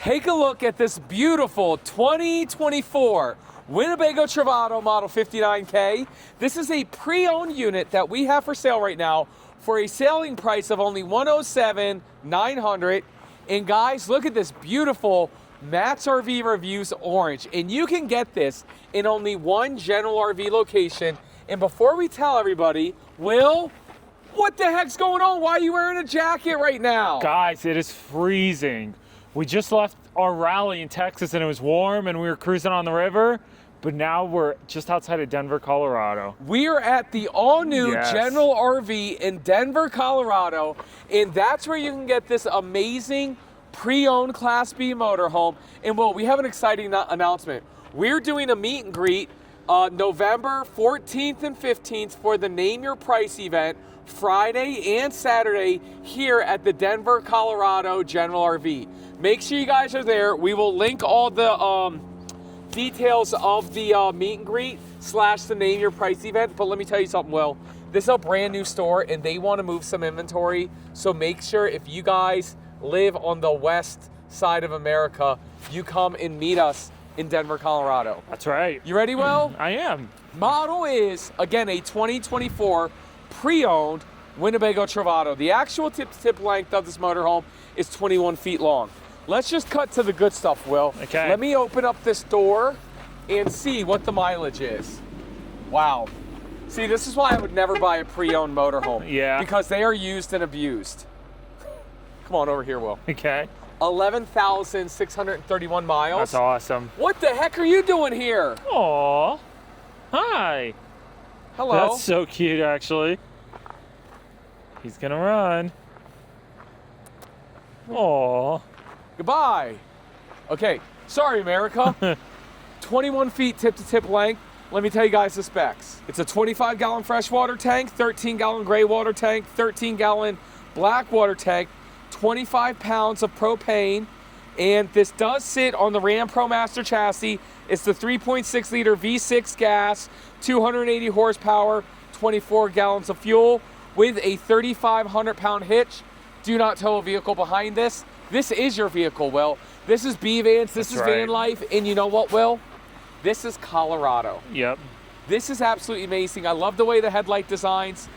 Take a look at this beautiful 2024 Winnebago Travato Model 59K. This is a pre-owned unit that we have for sale right now for a selling price of only $107,900. And guys, look at this beautiful Matt's RV Reviews orange. And you can get this in only one general RV location. And before we tell everybody, Will, what the heck's going on? Why are you wearing a jacket right now? Guys, it is freezing. We just left our rally in Texas and it was warm and we were cruising on the river, but now we're just outside of Denver, Colorado. We are at the all-new General RV in Denver, Colorado, and that's where you can get this amazing pre-owned Class B motorhome. And well, we have an exciting announcement. We're doing a meet and greet November 14th and 15th for the Name Your Price event, Friday and Saturday here at the Denver, Colorado General RV. Make sure you guys are there. We will link all the details of the meet and greet / the Name Your Price event. But let me tell you something, Will. This is a brand new store and they want to move some inventory. So make sure if you guys live on the west side of America, you come and meet us in Denver, Colorado. That's right. You ready, Will? I am. Model is, again, a 2024 pre-owned Winnebago Travato. The actual tip-to-tip length of this motorhome is 21 feet long. Let's just cut to the good stuff, Will. Okay. Let me open up this door and see what the mileage is. Wow. See, this is why I would never buy a pre-owned motorhome. Yeah. Because they are used and abused. Come on over here, Will. Okay. 11,631 miles. That's awesome. What the heck are you doing here? Aw. Hi. Hello. That's so cute, actually. He's gonna run. Aw. Goodbye. Okay, sorry, America. 21 feet tip-to-tip length. Let me tell you guys the specs. It's a 25-gallon freshwater tank, 13-gallon gray water tank, 13-gallon black water tank, 25 pounds of propane, and this does sit on the Ram ProMaster chassis. It's the 3.6-liter V6 gas, 280 horsepower, 24 gallons of fuel with a 3,500-pound hitch. Do not tow a vehicle behind this. This is your vehicle, Will. This is B-Vans, this is van life, and you know what, Will? This is Colorado. Yep. This is absolutely amazing. I love the way the headlight designs.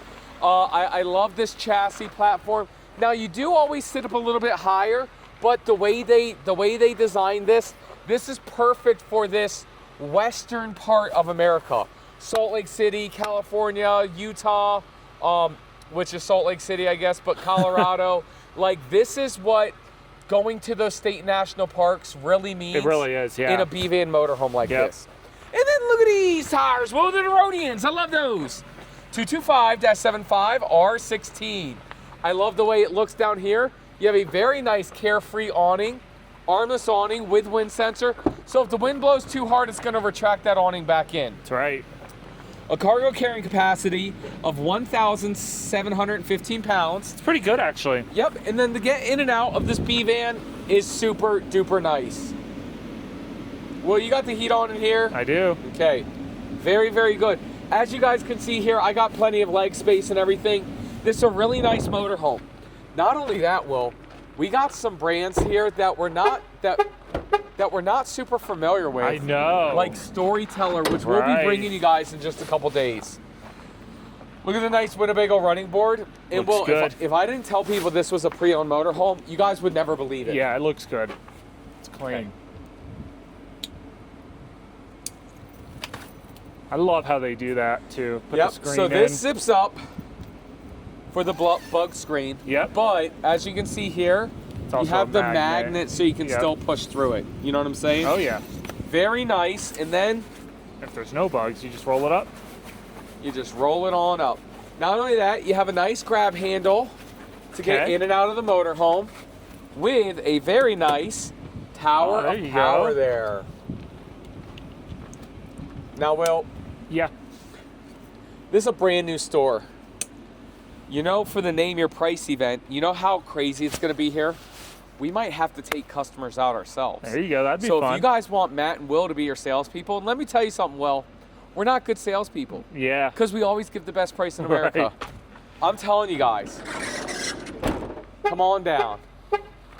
I love this chassis platform. Now, you do always sit up a little bit higher, but the way they designed this is perfect for this western part of America. Salt Lake City, California, Utah, which is Salt Lake City, I guess, but Colorado. Like, this is what going to those state national parks really means. It really is, yeah. In a B-Van motorhome like this. And then look at these tires. Well, they're the Rhodians. I love those. 225-75 R16. I love the way it looks down here. You have a very nice carefree awning, armless awning with wind sensor. So if the wind blows too hard, it's going to retract that awning back in. That's right. A cargo carrying capacity of 1,715 pounds. It's pretty good, actually. Yep, and then to get in and out of this B-Van is super duper nice. Well, you got the heat on in here? I do. Okay, very, very good. As you guys can see here, I got plenty of leg space and everything. This is a really nice motorhome. Not only that, Will, we got some brands here that we're not super familiar with. I know. Like Storyteller, which we'll be bringing you guys in just a couple days. Look at the nice Winnebago running board. And looks good. If I didn't tell people this was a pre-owned motorhome, you guys would never believe it. Yeah, it looks good. It's clean. Okay. I love how they do that, too. Put the screen so in. this zips up for the bug screen. Yep. But as you can see here, you have the magnet so you can still push through it. You know what I'm saying? Oh, yeah. Very nice. And then if there's no bugs, you just roll it up. You just roll it on up. Not only that, you have a nice grab handle to get in and out of the motorhome with a very nice tower of power there. Now, Will. Yeah. This is a brand new store. You know, for the Name Your Price event, you know how crazy it's going to be here? We might have to take customers out ourselves. There you go. That'd be fun. So if you guys want Matt and Will to be your salespeople, and let me tell you something, Will, we're not good salespeople. Yeah. Because we always give the best price in America. Right. I'm telling you guys, come on down.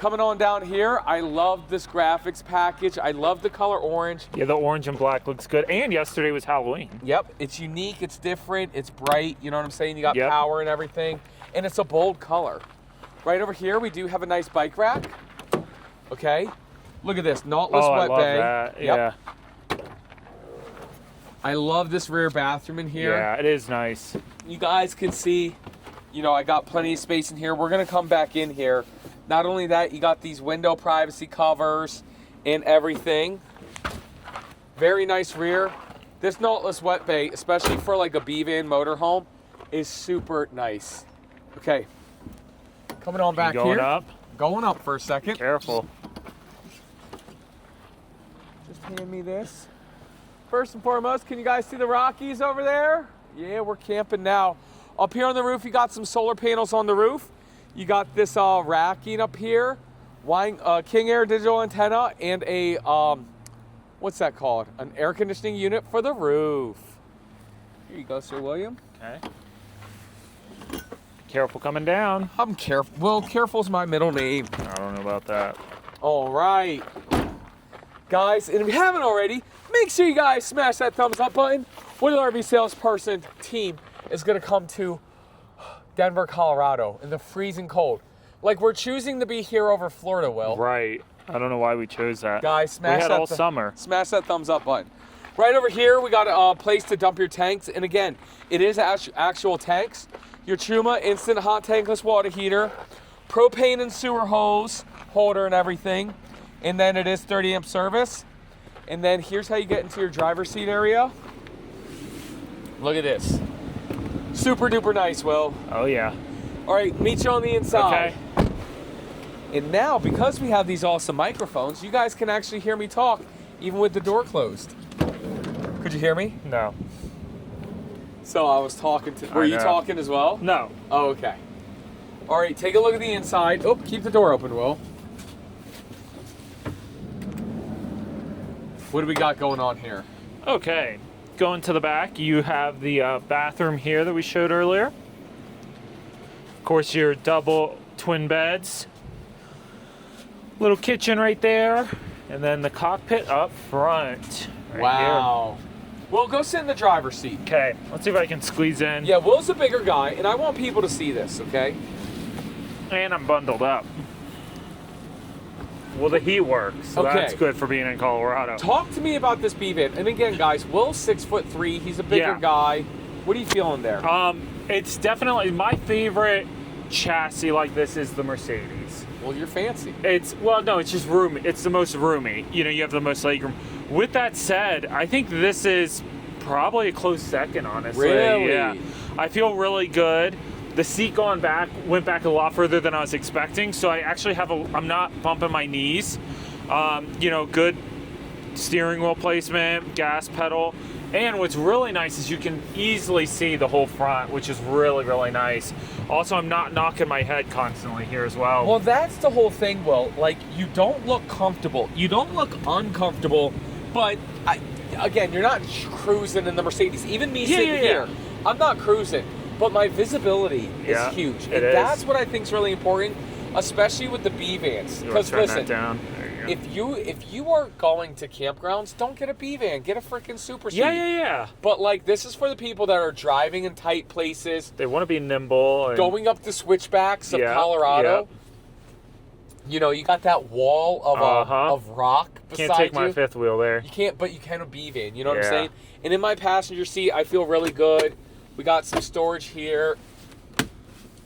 coming on down here, I love this graphics package. I love the color orange. Yeah, the orange and black looks good. And yesterday was Halloween. Yep, it's unique, it's different, it's bright, you know what I'm saying? You got Yep. power and everything, and it's a bold color. Right over here, we do have a nice bike rack. Okay, look at this, knotless Oh, I wet love bay. that. Yep. Yeah. I love this rear bathroom in here. Yeah, it is nice. You guys can see, you know, I got plenty of space in here. We're gonna come back in here. Not only that, you got these window privacy covers and everything. Very nice rear. This knotless wet bay, especially for like a B-van motorhome, is super nice. Okay, coming on back Going here. up. Going up for a second. Careful. Just hand me this. First and foremost, can you guys see the Rockies over there? Yeah, we're camping now. Up here on the roof, you got some solar panels on the roof. You got this racking up here, King Air digital antenna, and a, what's that called? An air conditioning unit for the roof. Here you go, Sir William. Okay. Careful coming down. I'm careful. Well, careful's my middle name. I don't know about that. All right. Guys, and if you haven't already, make sure you guys smash that thumbs up button. Winnebago RV salesperson team is going to come to Denver, Colorado in the freezing cold. Like we're choosing to be here over Florida, Will. Right. I don't know why we chose that. Guys, smash we had that all summer. Smash that thumbs up button. Right over here, we got a place to dump your tanks. And again, it is actual tanks. Your Truma instant hot tankless water heater, propane and sewer hose holder and everything. And then it is 30 amp service. And then here's how you get into your driver's seat area. Look at this. Super duper nice, Will. Oh, yeah. All right, meet you on the inside. Okay. And now, because we have these awesome microphones, you guys can actually hear me talk even with the door closed. Could you hear me? No. So I was talking to, were you know. talking as well? No. Oh, okay. All right, take a look at the inside. Oh, keep the door open, Will. What do we got going on here? Okay. Going to the back, you have the bathroom here that we showed earlier. Of course, your double twin beds. Little kitchen right there. And then the cockpit up front. Right Wow. Well, go sit in the driver's seat. Here. Okay, let's see if I can squeeze in. Yeah, Will's a bigger guy, and I want people to see this, okay? And I'm bundled up. Well, the heat works, so Okay. that's good for being in Colorado. Talk to me about this B-van. And again, guys, Will's 6'3". He's a bigger Yeah. guy. What are you feeling there? It's definitely my favorite chassis like this is the Mercedes. Well, you're fancy. It's just roomy. It's the most roomy. You know, you have the most legroom. With that said, I think this is probably a close second, honestly. Really? Yeah. I feel really good. The seat going back went back a lot further than I was expecting, so I actually I'm not bumping my knees. You know, good steering wheel placement, gas pedal. And what's really nice is you can easily see the whole front, which is really, really nice. Also, I'm not knocking my head constantly here as well. Well, that's the whole thing, Will. Like, you don't look comfortable. You don't look uncomfortable, but again, you're not cruising in the Mercedes. Even me sitting here, I'm not cruising, but my visibility is huge. And that's what I think is really important, especially with the B-vans. Because listen, if you are going to campgrounds, don't get a B-van, get a freaking Super Seat. Yeah. But like, this is for the people that are driving in tight places. They want to be nimble. And going up the switchbacks of Colorado. You know, you got that wall of rock beside you. Can't take my fifth wheel there. You can't, but you can a B-van. You know what I'm saying? And in my passenger seat, I feel really good. We got some storage here.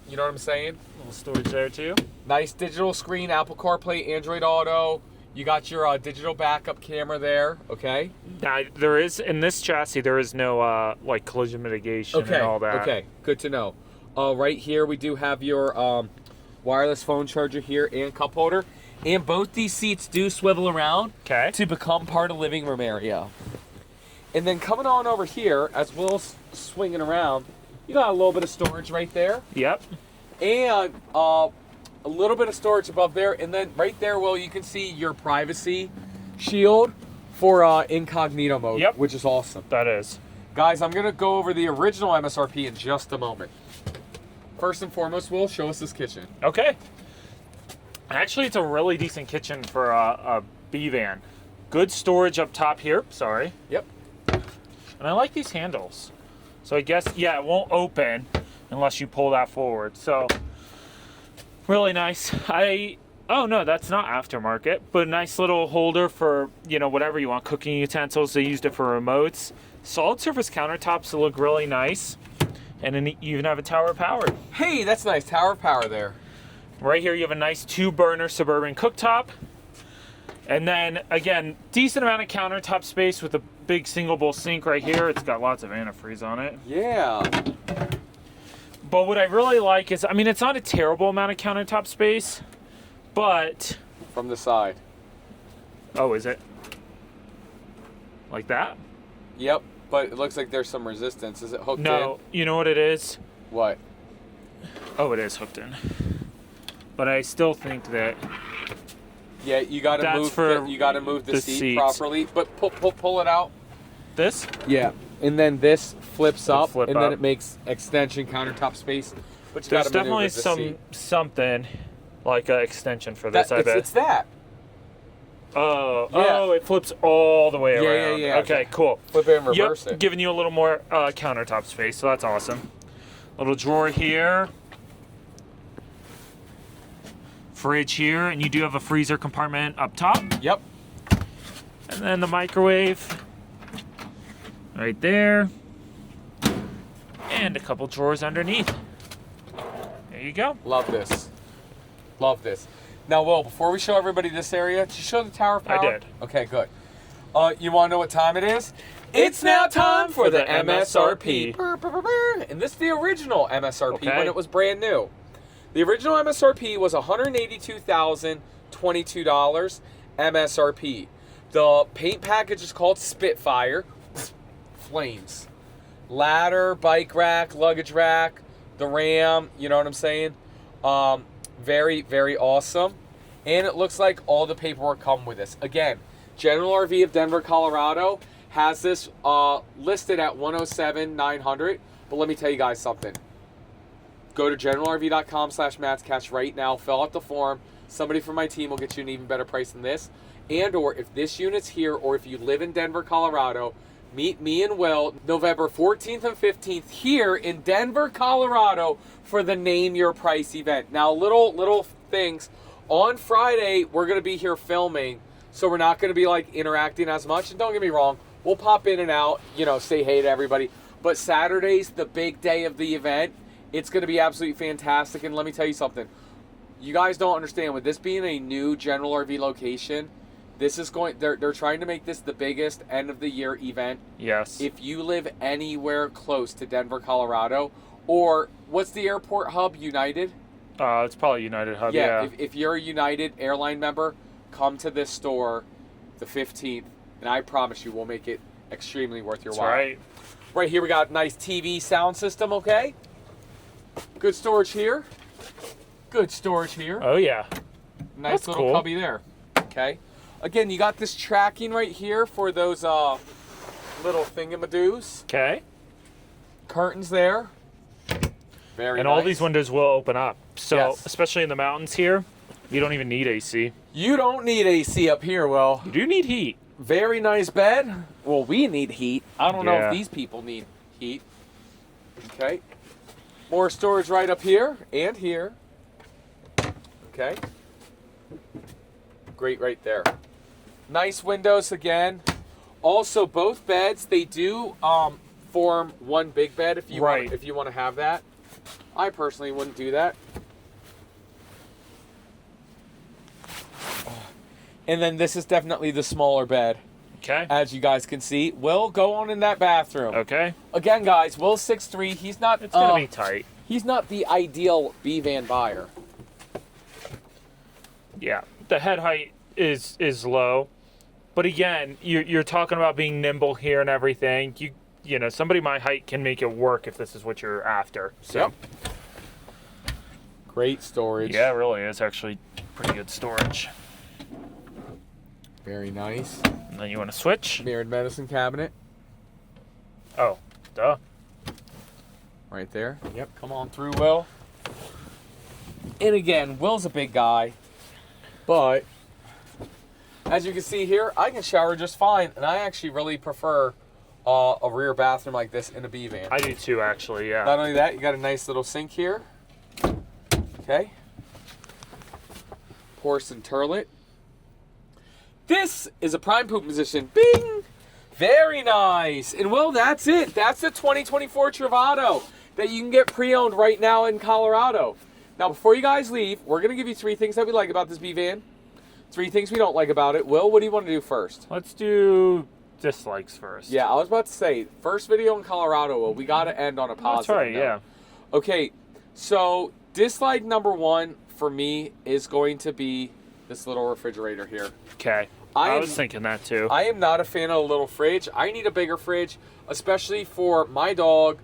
You know what I'm saying? A little storage there too. Nice digital screen, Apple CarPlay, Android Auto. You got your digital backup camera there, okay? Now, there is, in this chassis, there is no like collision mitigation and all that. Okay, good to know. Right here, we do have your wireless phone charger here and cup holder. And both these seats do swivel around to become part of living room area. And then coming on over here, as Will's swinging around, you got a little bit of storage right there. Yep. And a little bit of storage above there. And then right there, Will, you can see your privacy shield for incognito mode, which is awesome. That is. Guys, I'm going to go over the original MSRP in just a moment. First and foremost, Will, show us this kitchen. Okay. Actually, it's a really decent kitchen for a B van. Good storage up top here. Sorry. Yep. And I like these handles. So I guess, yeah, it won't open unless you pull that forward. So really nice. Oh no, that's not aftermarket, but a nice little holder for, you know, whatever you want, cooking utensils. They used it for remotes. Solid surface countertops that look really nice. And then you even have a tower powered. Hey, that's nice. Tower power there. Right here you have a nice 2-burner Suburban cooktop. And then, again, decent amount of countertop space with a big single bowl sink right here. It's got lots of antifreeze on it. Yeah. But what I really like is, I mean, it's not a terrible amount of countertop space, but... From the side. Oh, is it? Like that? Yep, but it looks like there's some resistance. Is it hooked in? No, you know what it is? What? Oh, it is hooked in. But I still think that... Yeah, you gotta move the seat seats properly, but pull it out. This? Yeah, and then this flips up, flip and up. then it makes extension countertop space. But you There's gotta maneuver definitely the seat. something like an extension for this, I bet. It's that. Oh, Yeah. oh, it flips all the way around. Yeah. Okay, cool. Flip it and reverse Yep, it. giving you a little more countertop space, so that's awesome. Little drawer here. Fridge here, and you do have a freezer compartment up top. Yep. And then the microwave right there. And a couple drawers underneath. There you go. Love this. Love this. Now, Will, before we show everybody this area, did you show the tower power? I did. Okay, good. You want to know what time it is? It's now time for the MSRP. And this is the original MSRP Okay. when it was brand new. The original MSRP was $182,022 MSRP. The paint package is called Spitfire. Flames. Ladder, bike rack, luggage rack, the Ram, you know what I'm saying? Very, very awesome. And it looks like all the paperwork come with this. Again, General RV of Denver, Colorado has this listed at $107,900. But let me tell you guys something. Go to generalrv.com/MatsCash right now. Fill out the form. Somebody from my team will get you an even better price than this. And or if this unit's here, or if you live in Denver, Colorado, meet me and Will November 14th and 15th here in Denver, Colorado for the Name Your Price event. Now, little things. On Friday, we're going to be here filming, so we're not going to be like interacting as much. And don't get me wrong, we'll pop in and out, you know, say hey to everybody. But Saturday's the big day of the event. It's going to be absolutely fantastic. And let me tell you something. You guys don't understand. With this being a new General RV location, this is going. They're trying to make this the biggest end of the year event. Yes. If you live anywhere close to Denver, Colorado, or what's the airport hub? United. It's probably United Hub. Yeah. If you're a United airline member, come to this store the 15th, and I promise you, we'll make it extremely worth your That's while. right. Right here, we got a nice TV sound system. Okay. Good storage here. Good storage here. Oh yeah. Nice That's little cool. cubby there. Okay. Again, you got this tracking right here for those little thingamadoos. Okay. Curtains there. Very And nice. all these windows will open up. So Yes. especially in the mountains here, you don't even need AC. You don't need AC up here, Will. You do need heat. Very nice bed. Well, we need heat. I don't know Yeah. if these people need heat. Okay. More storage right up here and here. Okay. Great right there. Nice windows again. Also, both beds, they do form one big bed if you Right. want to have that. I personally wouldn't do that. And then this is definitely the smaller bed, Okay. as you guys can see. Will, go on in that bathroom. Okay. Again, guys, Will's 6'3". He's not. It's gonna be tight. He's not the ideal B van buyer. Yeah. The head height is low, but again, you're talking about being nimble here and everything. You know, somebody my height can make it work if this is what you're after. So. Yep. Great storage. Yeah, it really is actually pretty good storage. Very nice. And then you want to switch? Mirrored medicine cabinet Oh, duh. right there. Yep. Come on through, Will. And again, Will's a big guy. But as you can see here, I can shower just fine, and I actually really prefer a rear bathroom like this in a B van. I do too, actually. Yeah. Not only that, you got a nice little sink here. Okay. Porcelain turlet. This is a prime poop position. Bing! Very nice. And well, that's it. That's the 2024 Travato that you can get pre-owned right now in Colorado. Now, before you guys leave, we're going to give you 3 things that we like about this B van. 3 things we don't like about it. Will, what do you want to do first? Let's do dislikes first. Yeah, I was about to say, first video in Colorado, Will, we got to end on a positive That's right, note. yeah. Okay, so dislike number 1 for me is going to be this little refrigerator here. Okay. I was thinking that too. I am not a fan of a little fridge. I need a bigger fridge, especially for my dog.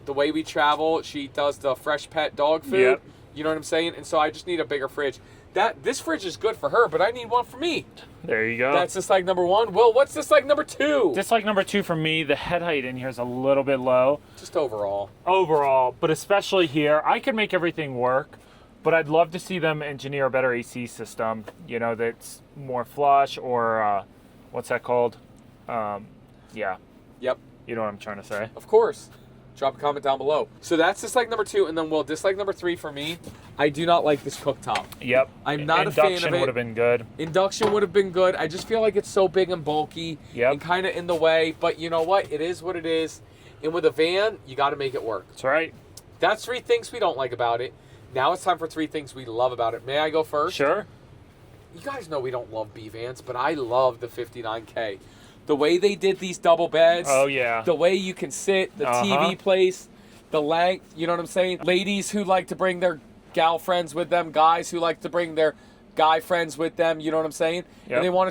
The way we travel, she does the fresh pet dog food. Yep. You know what I'm saying? And so I just need a bigger fridge. This fridge is good for her, but I need one for me. There you go. That's dislike number 1. Will, what's dislike number 2? Dislike number 2 for me, the head height in here is a little bit low. Just overall. Overall, but especially here, I could make everything work, but I'd love to see them engineer a better AC system, you know, that's more flush or, what's that called? Yeah. Yep. You know what I'm trying to say. Of course. Drop a comment down below. So that's dislike number 2, and then Will, dislike number 3 for me. I do not like this cooktop. Yep. I'm not a fan of it. Induction would have been good. Induction would have been good. I just feel like it's so big and bulky and kind of in the way. But you know what? It is what it is. And with a van, you got to make it work. That's right. That's 3 things we don't like about it. Now it's time for 3 things we love about it. May I go first? Sure. You guys know we don't love B vans, but I love the 59K. The way they did these double beds. Oh, yeah. The way you can sit, the TV place, the length, you know what I'm saying? Ladies who like to bring their gal friends with them, guys who like to bring their guy friends with them, you know what I'm saying? Yep. And they want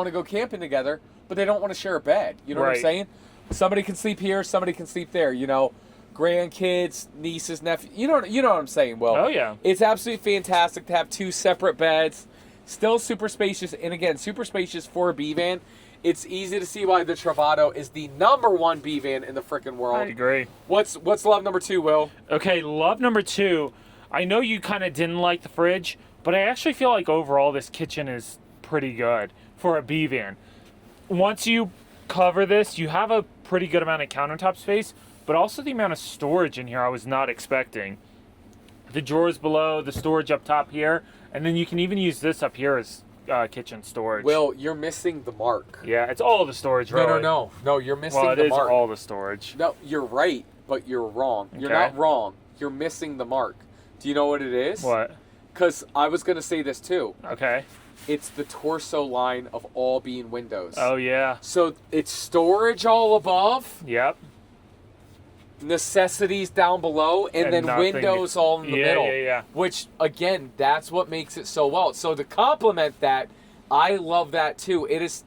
to go camping together, but they don't want to share a bed. You know what I'm saying? Somebody can sleep here, somebody can sleep there, you know. Grandkids, nieces, nephews, you know what I'm saying, Will. Oh, yeah. It's absolutely fantastic to have 2 separate beds. Still super spacious, and again, super spacious for a B van. It's easy to see why the Travato is the #1 B van in the frickin' world. I agree. What's love number 2, Will? Okay, love number 2. I know you kind of didn't like the fridge, but I actually feel like overall this kitchen is pretty good for a B van. Once you cover this, you have a pretty good amount of countertop space, but also the amount of storage in here I was not expecting. The drawers below, the storage up top here, and then you can even use this up here as kitchen storage. Will, you're missing the mark. Yeah, it's all the storage, really. No, you're missing the mark. Well, it is all the storage. No, you're right, but you're wrong. Okay. You're not wrong. You're missing the mark. Do you know what it is? What? Because I was going to say this too. Okay. It's the torso line of all being windows. Oh, yeah. So it's storage all above. Yep. Necessities down below, and then nothing. windows all in the middle. Yeah. Which, again, that's what makes it so well. So to complement that, I love that too. It is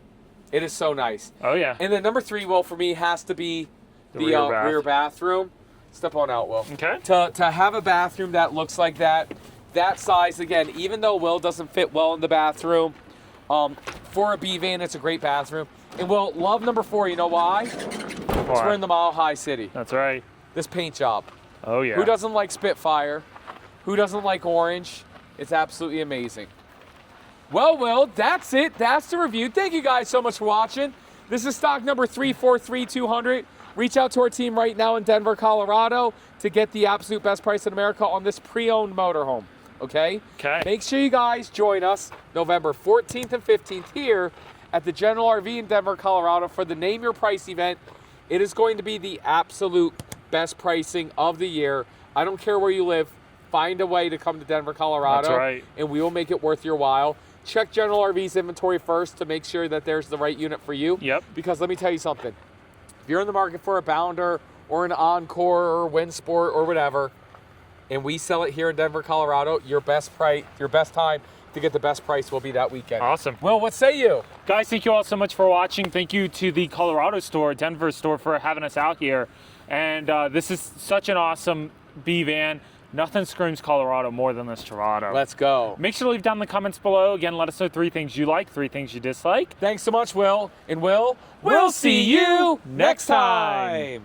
so nice. Oh, yeah. And then number 3, Will, for me, has to be the rear bathroom. Step on out, Will. Okay. To have a bathroom that looks like that size, again, even though Will doesn't fit well in the bathroom, for a B van, it's a great bathroom. And Will, love number 4, you know why? Because we're in the Mile High City. That's right. This paint job. Oh, yeah. Who doesn't like Spitfire? Who doesn't like orange? It's absolutely amazing. Well, Will, that's it. That's the review. Thank you guys so much for watching. This is stock number 343200. Reach out to our team right now in Denver, Colorado to get the absolute best price in America on this pre-owned motorhome. Okay? Okay. Make sure you guys join us November 14th and 15th here at the General RV in Denver, Colorado for the Name Your Price event. It is going to be the absolute best pricing of the year. I don't care where you live. Find a way to come to Denver, Colorado. That's right. And we will make it worth your while. Check General RV's inventory first to make sure that there's the right unit for you. Yep. Because let me tell you something. If you're in the market for a Bounder or an Encore or Winsport or whatever, and we sell it here in Denver, Colorado, your best time to get the best price will be that weekend. Awesome. Well, what say you? Guys, thank you all so much for watching. Thank you to the Colorado store, Denver store, for having us out here. And this is such an awesome B van. Nothing screams Colorado more than this Travato. Let's go. Make sure to leave down in the comments below. Again, let us know 3 things you like, 3 things you dislike. Thanks so much, Will. And Will, we'll see you next time.